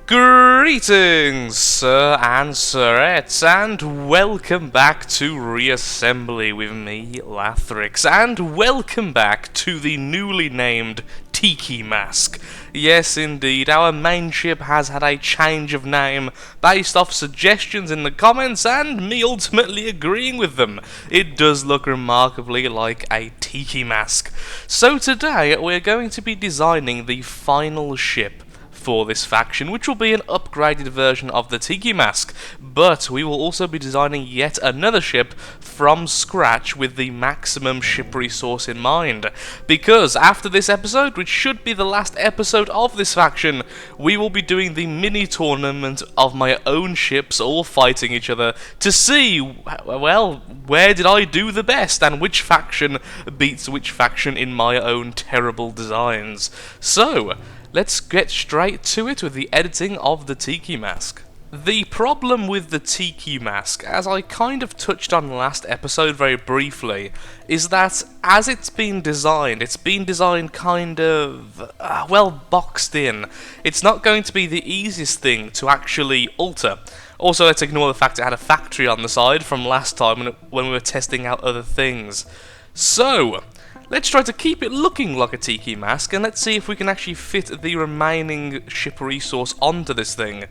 Greetings, sir and sirettes, and welcome back to Reassembly with me, Lathrix, and welcome back to the newly named Tiki Mask. Yes, indeed, our main ship has had a change of name based off suggestions in the comments and me ultimately agreeing with them. It does look remarkably like a Tiki Mask. So today we're going to be designing the final ship for this faction, which will be an upgraded version of the Tiki Mask, but we will also be designing yet another ship from scratch with the maximum ship resource in mind, because after this episode, which should be the last episode of this faction, we will be doing the mini tournament of my own ships all fighting each other to see, well, where did I do the best and which faction beats which faction in my own terrible designs. So, let's get straight to it with the editing of the Tiki Mask. The problem with the Tiki Mask, as I kind of touched on last episode very briefly, is that as it's been designed kind of, well, boxed in. It's not going to be the easiest thing to actually alter. Also, let's ignore the fact it had a factory on the side from last time when we were testing out other things. So, let's try to keep it looking like a Tiki Mask, and let's see if we can actually fit the remaining ship resource onto this thing.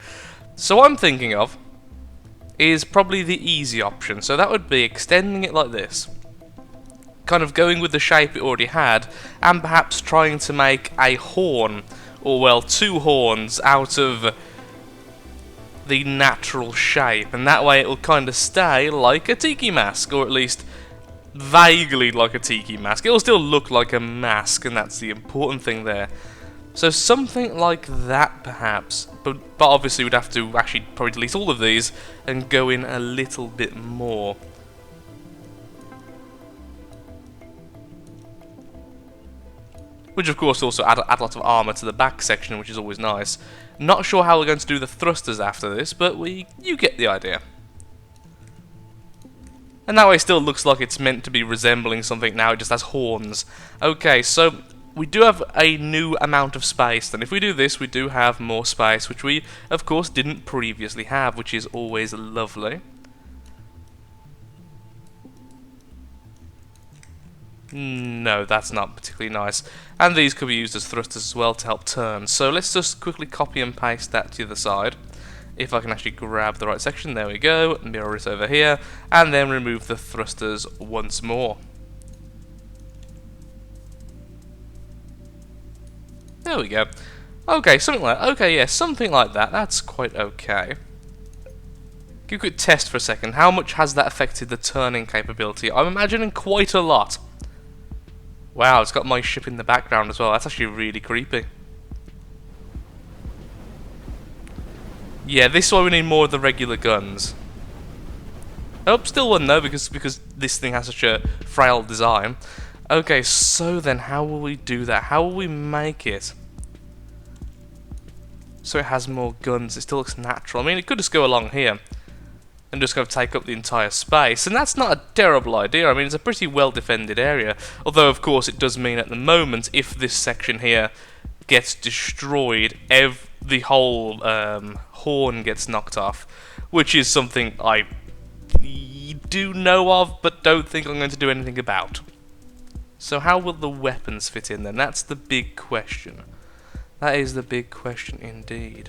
So what I'm thinking of is probably the easy option, so that would be extending it like this, kind of going with the shape it already had, and perhaps trying to make a horn, or well, two horns out of the natural shape, and that way it will kind of stay like a Tiki Mask, or at least vaguely like a Tiki Mask. It'll still look like a mask, and that's the important thing there. So something like that, perhaps. But obviously we'd have to actually probably delete all of these and go in a little bit more. Which of course also add a lot of armour to the back section, which is always nice. Not sure how we're going to do the thrusters after this, but you get the idea. And that way it still looks like it's meant to be resembling something now, it just has horns. Okay, so we do have a new amount of space, and if we do this, we do have more space, which we, of course, didn't previously have, which is always lovely. No, that's not particularly nice. And these could be used as thrusters as well to help turn. So let's just quickly copy and paste that to the other side. If I can actually grab the right section, there we go, mirror it over here, and then remove the thrusters once more. There we go. Okay, something like that, that's quite okay. Give a quick test for a second. How much has that affected the turning capability? I'm imagining quite a lot. Wow, it's got my ship in the background as well, that's actually really creepy. Yeah, this is why we need more of the regular guns. Oh, still one though, because this thing has such a frail design. Okay, so then how will we do that? How will we make it so it has more guns? It still looks natural. I mean, it could just go along here and just kind of take up the entire space, and that's not a terrible idea. I mean, it's a pretty well defended area, although of course it does mean at the moment, if this section here gets destroyed, the whole horn gets knocked off, which is something I do know of, but don't think I'm going to do anything about. So how will the weapons fit in then? That's the big question. That is the big question indeed.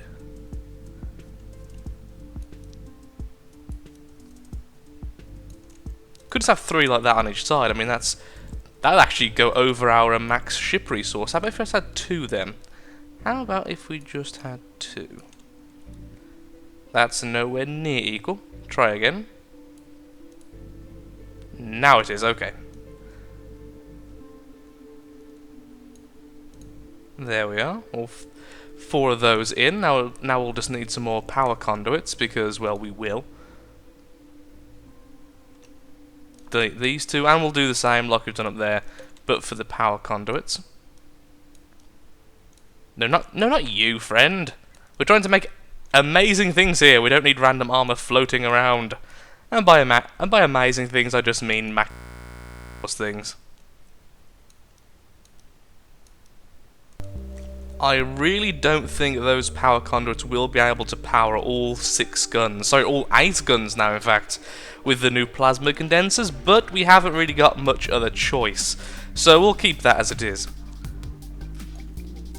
Could just have 3 like that on each side. I mean, that'll actually go over our max ship resource. How about if I just had 2 then? How about if we just had 2? That's nowhere near equal. Try again. Now it is, okay. There we are. All 4 of those in. Now we'll just need some more power conduits, because, well, we will. Delete these 2, and we'll do the same like we've done up there, but for the power conduits. No, not you, friend. We're trying to make amazing things here. We don't need random armor floating around. And by amazing things, I just mean things. I really don't think those power conduits will be able to power all 6 guns. Sorry, all 8 guns now, in fact, with the new plasma condensers, but we haven't really got much other choice. So we'll keep that as it is.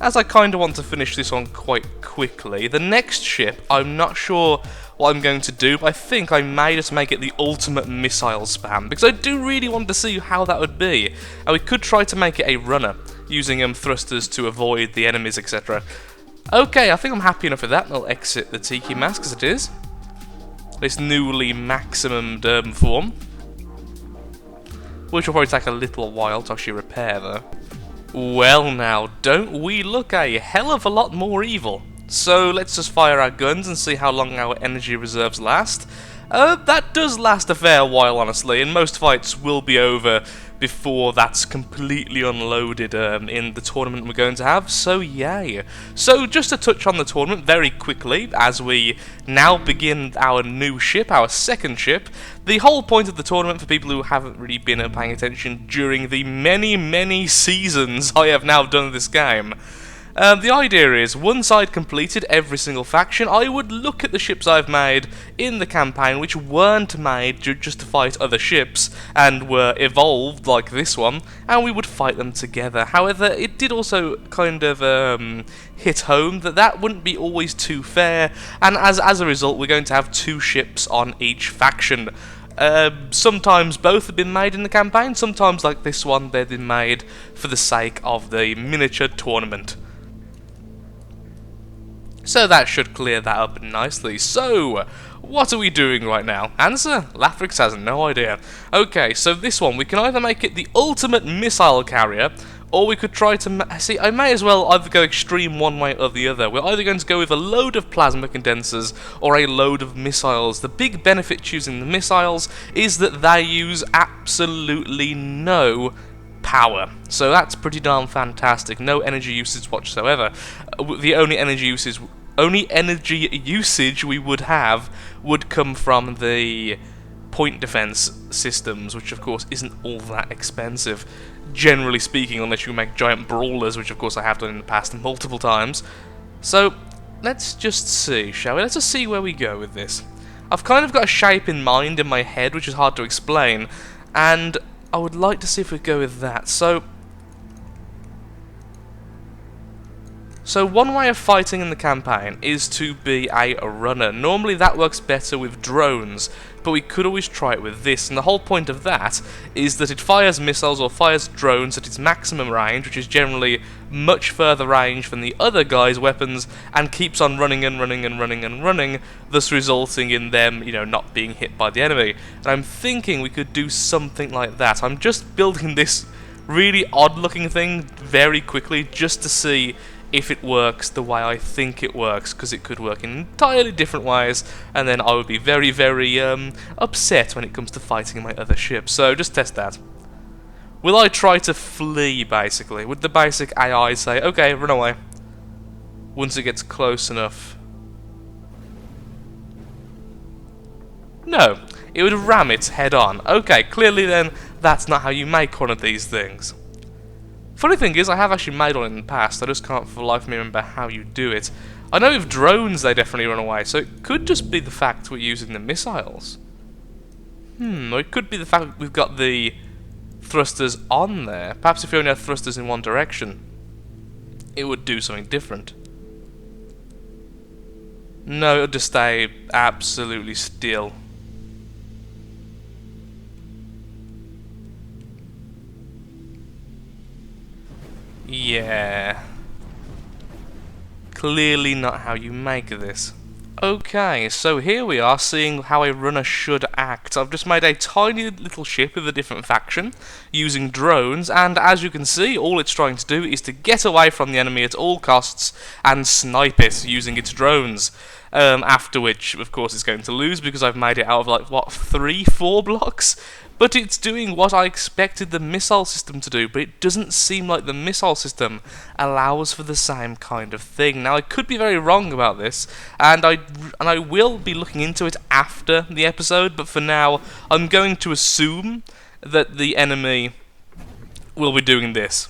As I kind of want to finish this one quite quickly, the next ship, I'm not sure what I'm going to do, but I think I may just make it the ultimate missile spam, because I do really want to see how that would be. And we could try to make it a runner, using thrusters to avoid the enemies, etc. Okay, I think I'm happy enough with that. I'll exit the Tiki Mask as it is. This newly maximum form. Which will probably take a little while to actually repair, though. Well now, don't we look a hell of a lot more evil? So let's just fire our guns and see how long our energy reserves last. That does last a fair while, honestly, and most fights will be over before that's completely unloaded in the tournament we're going to have, so yay. So just to touch on the tournament very quickly, as we now begin our new ship, our second ship. The whole point of the tournament, for people who haven't really been paying attention during the many seasons I have now done this game, the idea is, once I'd completed every single faction, I would look at the ships I've made in the campaign which weren't made just to fight other ships and were evolved like this one, and we would fight them together. However, it did also kind of hit home that that wouldn't be always too fair, and as a result we're going to have 2 ships on each faction. Sometimes both have been made in the campaign, sometimes like this one they've been made for the sake of the miniature tournament. So that should clear that up nicely. So, what are we doing right now? Answer? Lathrix has no idea. Okay, so this one, we can either make it the ultimate missile carrier, or we could try to... See, I may as well either go extreme one way or the other. We're either going to go with a load of plasma condensers or a load of missiles. The big benefit choosing the missiles is that they use absolutely no power. So that's pretty darn fantastic. No energy usage whatsoever. The only energy usage we would have would come from the point defense systems, which of course isn't all that expensive, generally speaking, unless you make giant brawlers, which of course I have done in the past multiple times. So let's just see, shall we? Let's just see where we go with this. I've kind of got a shape in mind in my head, which is hard to explain, and I would like to see if we go with that. So one way of fighting in the campaign is to be a runner. Normally that works better with drones, but we could always try it with this, and the whole point of that is that it fires missiles or fires drones at its maximum range, which is generally much further range than the other guy's weapons, and keeps on running and running and running and running, thus resulting in them, you know, not being hit by the enemy. And I'm thinking we could do something like that. I'm just building this really odd looking thing very quickly just to see if it works the way I think it works, because it could work in entirely different ways, and then I would be very upset when it comes to fighting my other ships. So just test that. Will I try to flee, basically? Would the basic AI say, okay, run away, once it gets close enough? No, it would ram it head on. Okay, clearly then, that's not how you make one of these things. Funny thing is, I have actually made one in the past, I just can't for the life of me remember how you do it. I know with drones they definitely run away, so it could just be the fact we're using the missiles. Or it could be the fact that we've got the thrusters on there. Perhaps if you only had thrusters in one direction, it would do something different. No, it would just stay absolutely still. Yeah. Clearly not how you make this. Okay, so here we are seeing how a runner should act. I've just made a tiny little ship with a different faction using drones, and as you can see, all it's trying to do is to get away from the enemy at all costs and snipe it using its drones. After which, of course, it's going to lose because I've made it out of, like, what, 3-4 blocks? But it's doing what I expected the missile system to do, but it doesn't seem like the missile system allows for the same kind of thing. Now, I could be very wrong about this, and I will be looking into it after the episode, but for now, I'm going to assume that the enemy will be doing this.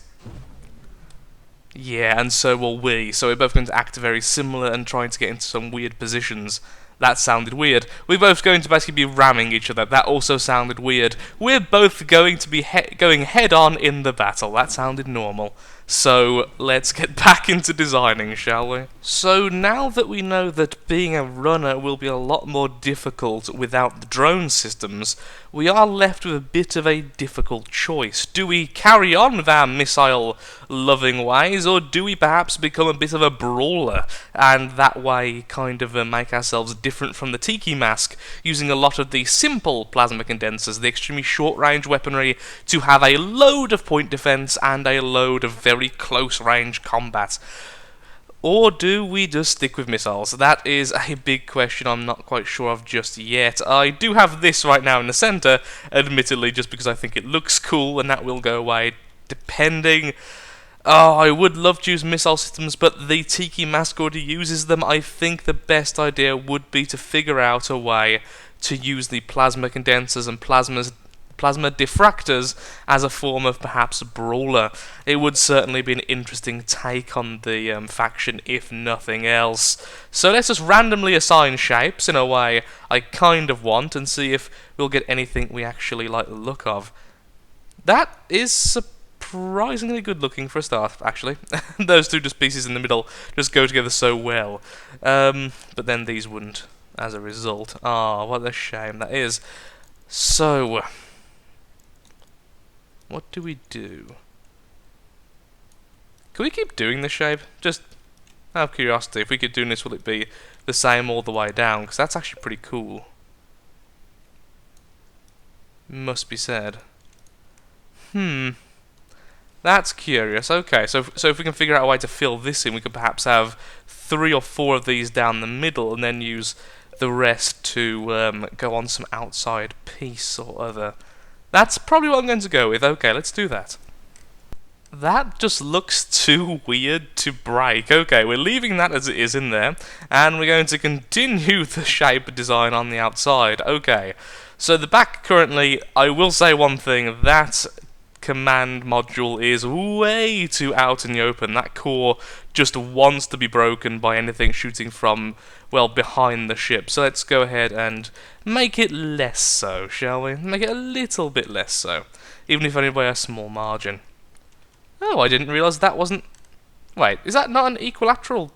Yeah, and so will we. So we're both going to act very similar and trying to get into some weird positions. That sounded weird. We're both going to basically be ramming each other. That also sounded weird. We're both going to be going head-on in the battle. That sounded normal. So let's get back into designing, shall we? So now that we know that being a runner will be a lot more difficult without the drone systems, we are left with a bit of a difficult choice. Do we carry on with our missile-loving ways, or do we perhaps become a bit of a brawler, and that way kind of make ourselves different from the Tiki Mask, using a lot of the simple plasma condensers, the extremely short-range weaponry, to have a load of point defense and a load of very close-range combat? Or do we just stick with missiles? That is a big question I'm not quite sure of just yet. I do have this right now in the center, admittedly, just because I think it looks cool, and that will go away depending. Oh, I would love to use missile systems, but the Tiki Mask already uses them. I think the best idea would be to figure out a way to use the plasma condensers and plasma diffractors as a form of perhaps a brawler. It would certainly be an interesting take on the faction, if nothing else. So let's just randomly assign shapes in a way I kind of want, and see if we'll get anything we actually like the look of. That is surprisingly good looking for a start, actually. Those two just pieces in the middle just go together so well. But then these wouldn't, as a result. Ah, what a shame that is. So what do we do? Can we keep doing this shape? Just out of curiosity, if we keep doing this, will it be the same all the way down? Because that's actually pretty cool. Must be said. That's curious. Okay, so if we can figure out a way to fill this in, we could perhaps have 3 or 4 of these down the middle, and then use the rest to go on some outside piece or other. That's probably what I'm going to go with. Okay, let's do that. That just looks too weird to break. Okay, we're leaving that as it is in there, and we're going to continue the shape design on the outside. Okay, so the back currently, I will say one thing, that command module is way too out in the open. That core just wants to be broken by anything shooting from, well, behind the ship. So let's go ahead and make it less so, shall we? Make it a little bit less so, even if only by a small margin. Oh, I didn't realise that wasn't... Wait, is that not an equilateral...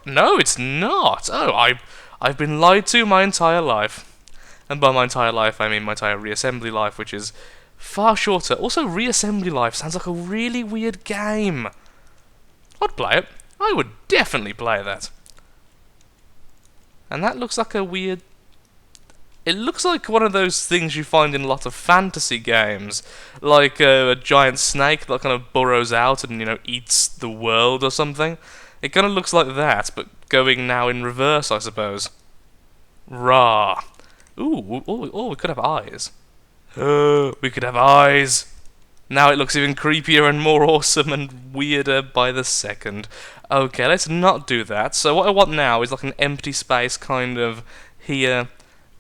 No, it's not! Oh, I've been lied to my entire life. And by my entire life, I mean my entire Reassembly life, which is far shorter. Also, Reassembly life sounds like a really weird game. I'd play it. I would definitely play that. And that looks like a weird... It looks like one of those things you find in a lot of fantasy games. Like a giant snake that kind of burrows out and, you know, eats the world or something. It kind of looks like that, but going now in reverse, I suppose. Rah. Ooh, we could have eyes. We could have eyes. Now it looks even creepier and more awesome and weirder by the second. Okay, let's not do that. So what I want now is like an empty space kind of here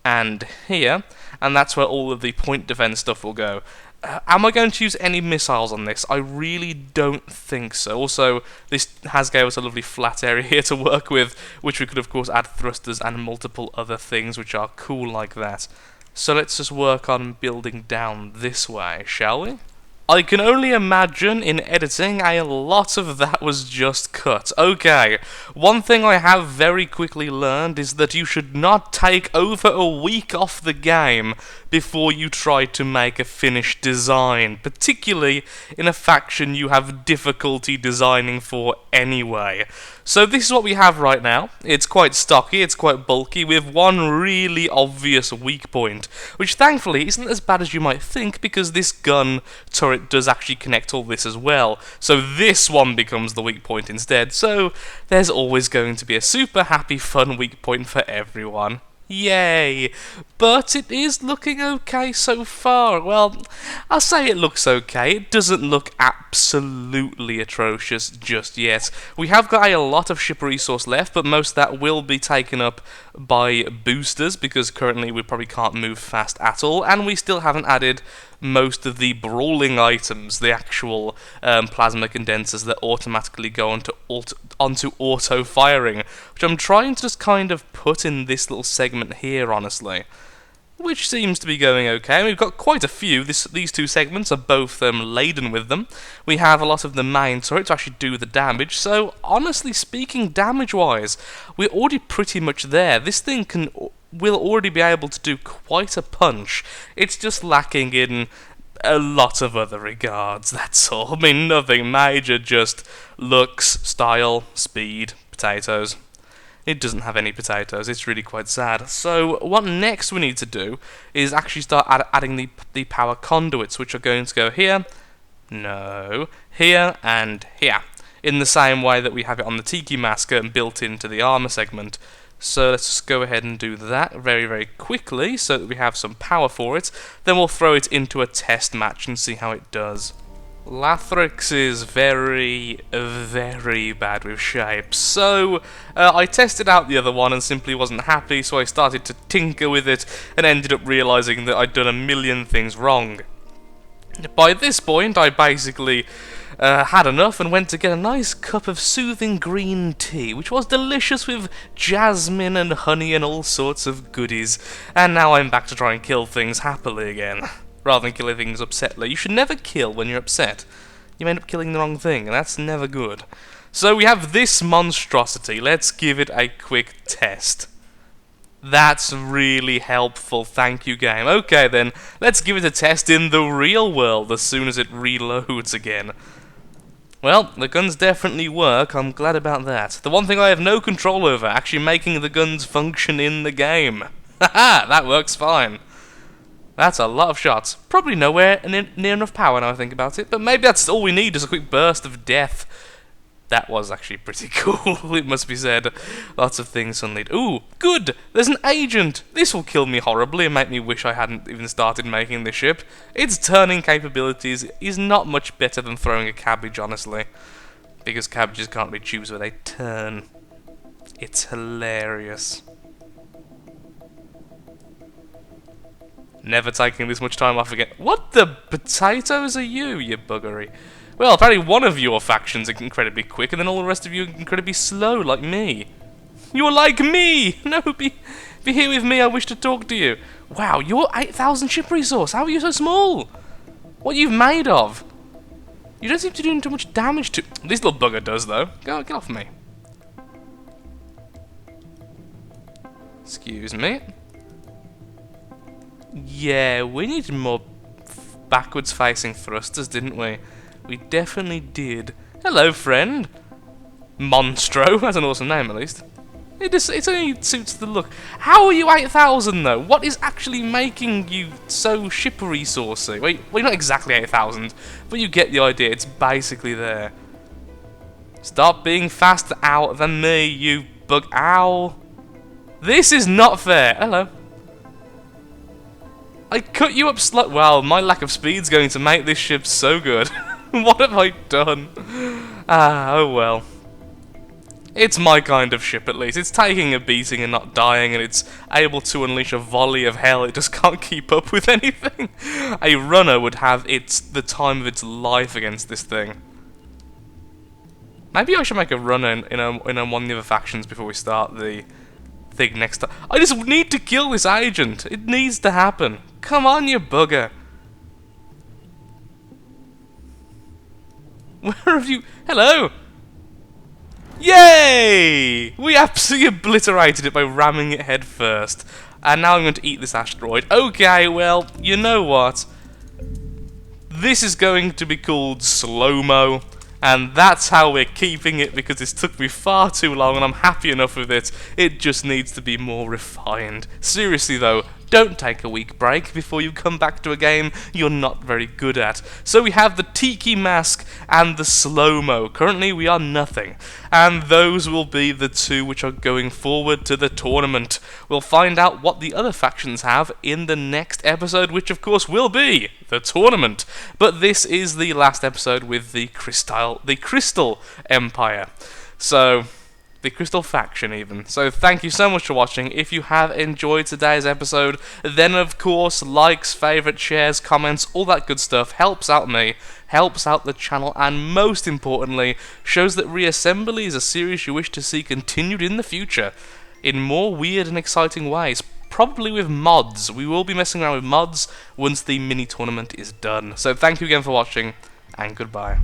and here, and that's where all of the point defense stuff will go. Am I going to use any missiles on this? I really don't think so. Also, this has gave us a lovely flat area here to work with, which we could of course add thrusters and multiple other things which are cool like that. So let's just work on building down this way, shall we? I can only imagine in editing a lot of that was just cut. Okay, one thing I have very quickly learned is that you should not take over a week off the game before you try to make a finished design, particularly in a faction you have difficulty designing for anyway. So this is what we have right now. It's quite stocky, it's quite bulky, with one really obvious weak point, which thankfully isn't as bad as you might think, because this gun turret does actually connect all this as well. So this one becomes the weak point instead, so there's always going to be a super happy, fun weak point for everyone. Yay! But it is looking okay so far. Well, I'll say it looks okay. It doesn't look absolutely atrocious just yet. We have got a lot of ship resource left, but most of that will be taken up by boosters, because currently we probably can't move fast at all, and we still haven't added most of the brawling items, the actual plasma condensers that automatically go onto auto-firing, which I'm trying to just kind of put in this little segment here, honestly. Which seems to be going okay. We've got quite a few. These two segments are both laden with them. We have a lot of the main turret to actually do the damage, so honestly speaking, damage-wise, we're already pretty much there. This thing will already be able to do quite a punch. It's just lacking in a lot of other regards, that's all. I mean, nothing major, just looks, style, speed, potatoes. It doesn't have any potatoes, it's really quite sad. So what next we need to do is actually start adding the power conduits, which are going to go here, no, here, and here, in the same way that we have it on the Tiki Mask built into the armor segment. So let's just go ahead and do that very, very quickly so that we have some power for it. Then we'll throw it into a test match and see how it does. Lathrix is very, very bad with shapes, so I tested out the other one and simply wasn't happy, so I started to tinker with it and ended up realising that I'd done a million things wrong. By this point, I basically had enough and went to get a nice cup of soothing green tea, which was delicious with jasmine and honey and all sorts of goodies, and now I'm back to try and kill things happily again. Rather than killing things upsetly. You should never kill when you're upset. You end up killing the wrong thing, and that's never good. So we have this monstrosity. Let's give it a quick test. That's really helpful, thank you, game. Okay then, let's give it a test in the real world as soon as it reloads again. Well, the guns definitely work, I'm glad about that. The one thing I have no control over, actually making the guns function in the game. Haha, that works fine. That's a lot of shots. Probably nowhere near enough power now I think about it, but maybe that's all we need, is a quick burst of death. That was actually pretty cool, it must be said. Lots of things suddenly. Ooh, good! There's an agent! This will kill me horribly and make me wish I hadn't even started making this ship. Its turning capabilities is not much better than throwing a cabbage, honestly. Because cabbages can't really choose where they turn. It's hilarious. Never taking this much time off again. What the potatoes are you buggery? Well, apparently one of your factions are incredibly quick, and then all the rest of you are incredibly slow, like me. You're like me! No, be here with me, I wish to talk to you. Wow, you're 8,000 ship resource, how are you so small? What are you made of? You don't seem to do too much damage to... This little bugger does, though. Get off me. Excuse me. Yeah, we needed more backwards-facing thrusters, didn't we? We definitely did. Hello, friend. Monstro. That's an awesome name, at least. It only suits the look. How are you 8,000, though? What is actually making you so ship resourcey? Well, you're not exactly 8,000, but you get the idea. It's basically there. Stop being faster out than me, you bug. Ow. This is not fair. Hello. I cut you up slow. Well, my lack of speed's going to make this ship so good. What have I done? Ah, oh well. It's my kind of ship, at least. It's taking a beating and not dying, and it's able to unleash a volley of hell. It just can't keep up with anything. A runner would have the time of its life against this thing. Maybe I should make a runner in one of the other factions before we start the thing next time. I just need to kill this agent. It needs to happen. Come on, you bugger. Where have you... Hello! Yay! We absolutely obliterated it by ramming it head first. And now I'm going to eat this asteroid. Okay, well, you know what? This is going to be called slow-mo. And that's how we're keeping it, because this took me far too long and I'm happy enough with it. It just needs to be more refined. Seriously though, don't take a week break before you come back to a game you're not very good at. So we have the Tiki Mask and the slow-mo. Currently we are nothing. And those will be the two which are going forward to the tournament. We'll find out what the other factions have in the next episode, which of course will be the tournament. But this is the last episode with the Crystal Empire. So... the Crystal Faction even. So thank you so much for watching. If you have enjoyed today's episode, then of course likes, favourites, shares, comments, all that good stuff helps out me, helps out the channel, and most importantly, shows that Reassembly is a series you wish to see continued in the future, in more weird and exciting ways. Probably with mods. We will be messing around with mods once the mini tournament is done. So thank you again for watching, and goodbye.